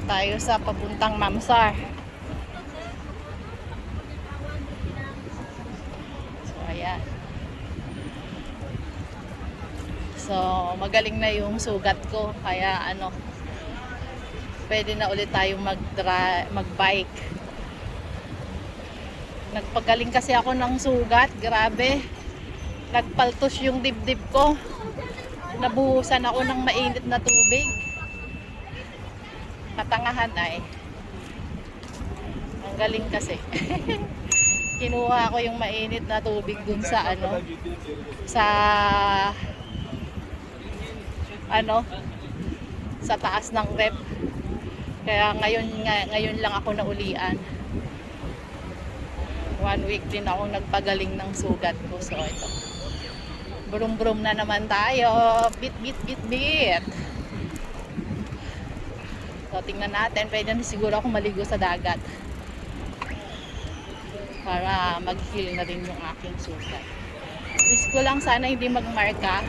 tayo sa papuntang Mamsar. So, ayan. So, magaling na yung sugat ko. Kaya, pwede na ulit tayong mag-bike. Nagpagaling kasi ako ng sugat. Grabe. Nagpaltos yung dibdib ko. Nabuhusan ako ng mainit na tubig. Katangahan ay. Ang galing kasi. Kinuha ko yung mainit na tubig dun sa sa taas ng rep. Kaya ngayon lang ako naulian. 1 week din ako nagpagaling ng sugat ko. So ito. Brum-brum na naman tayo. Bit. So tingnan natin. Pwede na siguro ako maligo sa dagat. Para mag-heal na rin yung aking sugat. Wish ko lang sana hindi magmarka.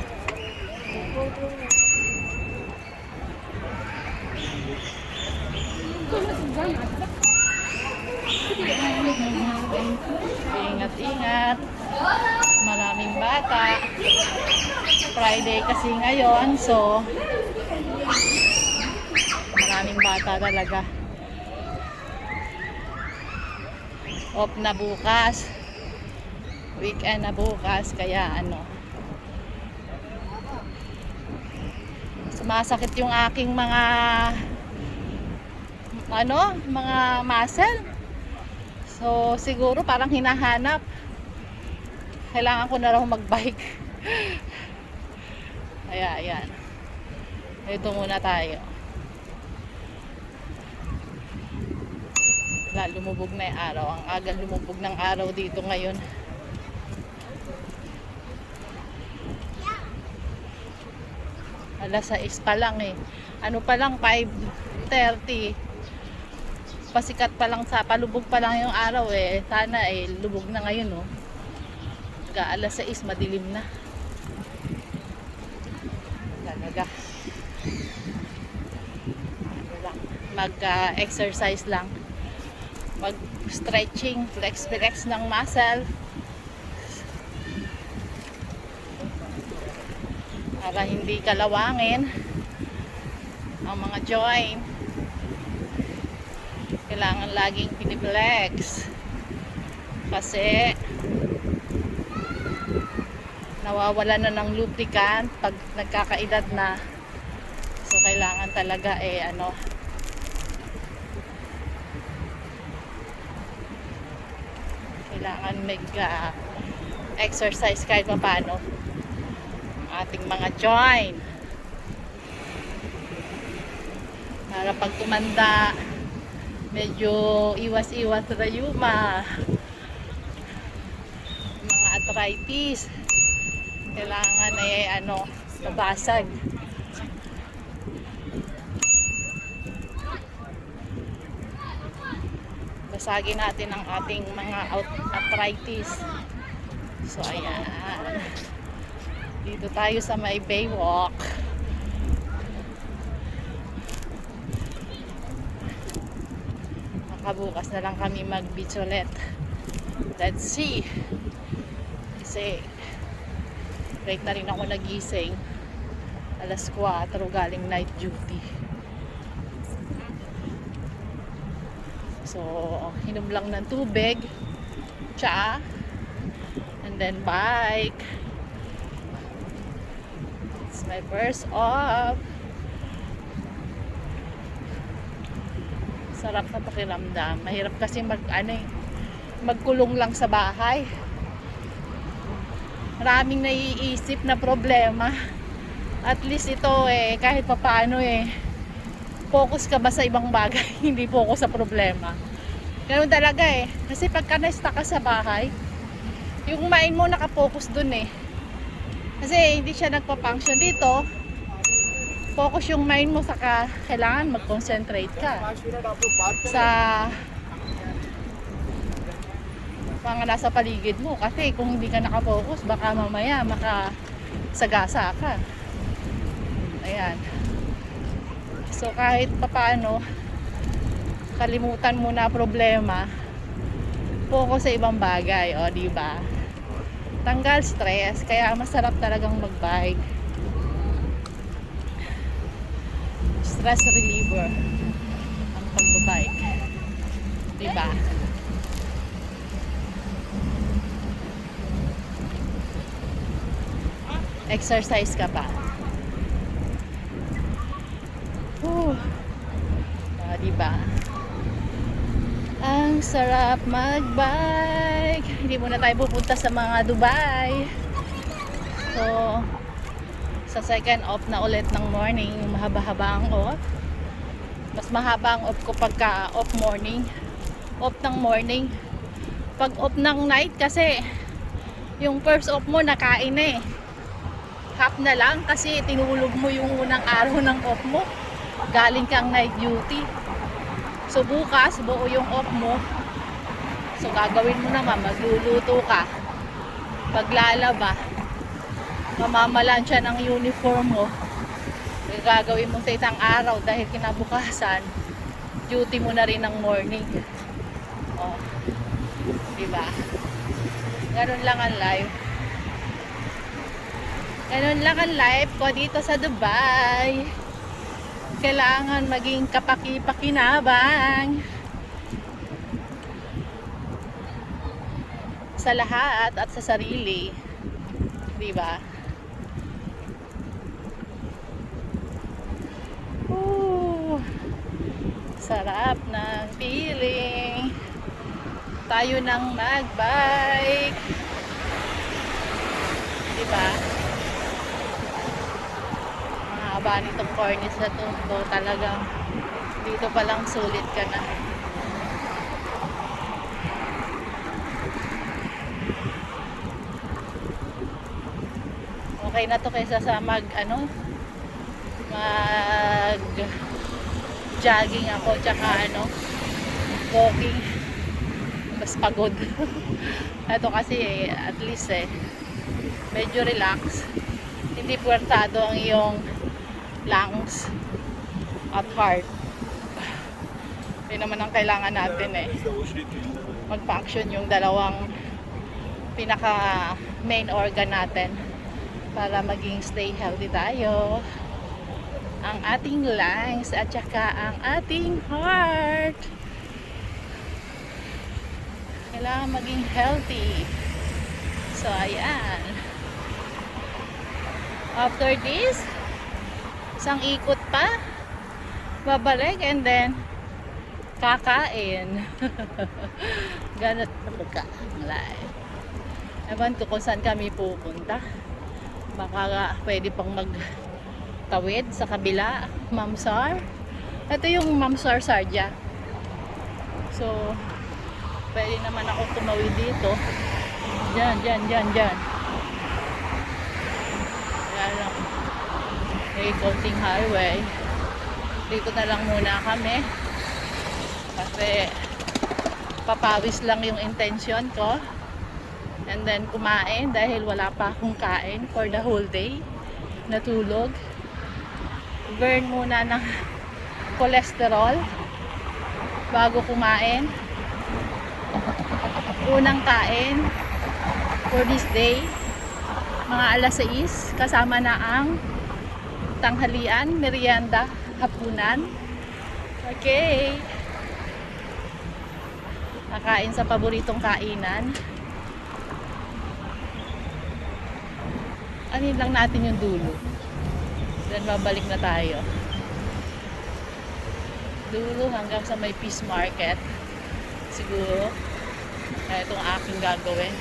Ingat. Maraming bata. Friday kasi ngayon, so maraming bata talaga. Off na bukas. Weekend na bukas, kaya sumasakit yung aking mga muscle. So siguro parang hinahanap. Kailangan ko na raw mag-bike. Ayan. Ito muna tayo. Lumubog na yung araw. Ang agang lumubog ng araw dito ngayon. Alas 6 pa lang eh. Ano pa lang, 5:30. Pasikat pa lang, palubog pa lang yung araw eh. Sana lubog na ngayon oh. Alas 6, madilim na. Talaga. Mag-exercise lang. Mag-stretching, flex ng muscle. Para hindi kalawangin ang mga joint. Kailangan laging piniplex. Kasi nawawala na ng lubricant pag nagkakaedad na. So kailangan talaga kailangan exercise kahit paano ang ating mga joint para pag tumanda medyo iwas rayuma, mga arthritis kailangan mabasag. Basagin natin ang ating mga arthritis. So ayan. Dito tayo sa may Baywalk. Makabukas na lang kami mag-beach ulit. Let's see. Kasi late na rin ako nagising. Alas 4 galing night duty. So, hinom lang ng tubig, tsa, and then bike. It's my first off. Sarap na pakiramdam. Mahirap kasi magkulong lang sa bahay. Maraming naiisip na problema. At least ito kahit papaano focus ka ba sa ibang bagay, hindi focus sa problema. Ganun talaga kasi pagka na-stuck ka sa bahay, yung mind mo nakapokus dun kasi hindi siya nagpa-function dito. Focus yung mind mo, saka kailangan mag-concentrate ka sa mga nasa paligid mo, kasi kung hindi ka nakapokus baka mamaya makasagasa ka. Ayan. So kahit papaano kalimutan mo na problema, focus sa ibang bagay, o di ba? Tanggal stress, kaya masarap talagang mag-bike. Stress reliever ang pag-bike, di ba? Exercise ka pa. Diba? Ang sarap mag-bike. Hindi muna tayo pupunta sa mga Dubai. So, sa second off na ulit ng morning, mahaba-haba ang off. Mas mahaba ang off ko pagka off morning. Off ng morning. Pag off ng night kasi, yung first off mo nakain na eh. Half na lang kasi tinulog mo yung unang araw ng off mo. Galing kang night duty. So bukas, buo yung off mo. So gagawin mo naman, magluluto ka. Paglalaba, mamamalansya ng uniform mo. Gagawin mo sa isang araw dahil kinabukasan, duty mo na rin ng morning. Oh, diba? Ganun lang ang life. Ganun lang ang life ko dito sa Dubai. Kailangan maging kapaki-pakinabang sa lahat at sa sarili, di ba? Sarap ng feeling. Tayo nang mag-bike, di ba? Haba nitong cornice na to, talagang dito pa lang sulit ka na. Okay na to kaysa sa mag jogging ako tsaka walking, mas pagod. Ito kasi at least medyo relax, hindi puwertado ang iyong lungs at heart. Yun naman ang kailangan natin mag-function yung dalawang pinaka main organ natin para maging stay healthy tayo. Ang ating lungs at saka ang ating heart kailangan maging healthy. So ayan, after this, isang ikot pa, babalik, and then kakain. Ganun talaga ang life. Ewan ko kung saan kami pupunta. Baka pwede pang magtawid sa kabila, Mamsar. Ito yung Mamsar Sarja. So pwede naman ako tumawid dito. Diyan. Yan lang. May konting highway. Dito na lang muna kami kasi papawis lang yung intention ko, and then kumain dahil wala pa akong kain for the whole day. Natulog, burn muna ng cholesterol bago kumain. Unang kain for this day mga alas 6, kasama na ang tanghalian, merienda, hapunan. Okay, nakain sa paboritong kainan. Anin lang natin yung dulo, then babalik na tayo dulo hanggang sa may Peace Market siguro. Itong aking gagawin,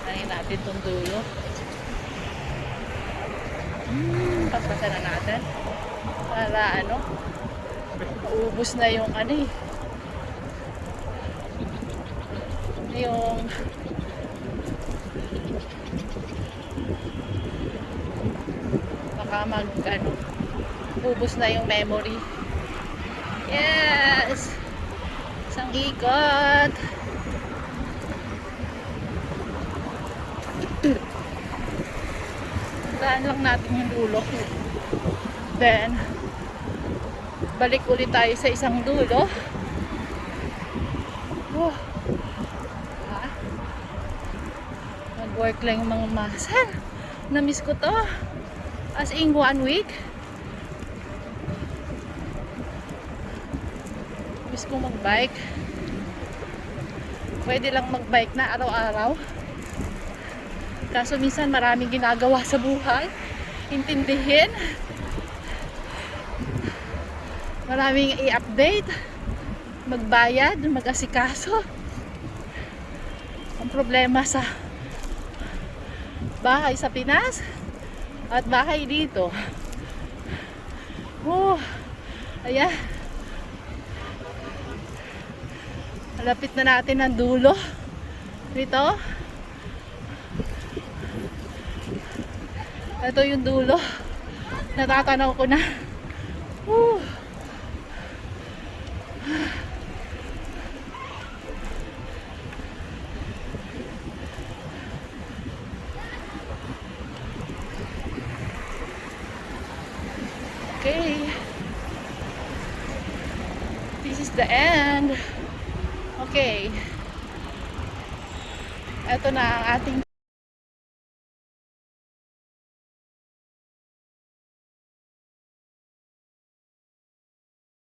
anin natin itong dulo. Paspasan na natin para maubos na yung yung baka ubos na yung memory. Yes, isang ikot. Daan lang natin yung dulo, then Balik ulit tayo sa isang dulo. Ha? Nag-work lang yung mga muscle. Na-miss ko to. As in 1 week. Miss ko mag-bike. Pwede lang mag-bike na araw-araw. Kaso minsan maraming ginagawa sa buhay. Intindihin. Maraming i-update. Magbayad, mag-asikaso. Ang problema sa bahay sa Pinas at bahay dito. Ayan. Malapit na natin ang dulo dito. Ito yung dulo. Natatanaw ko na. Okay. This is the end. Okay. Ito na ang ating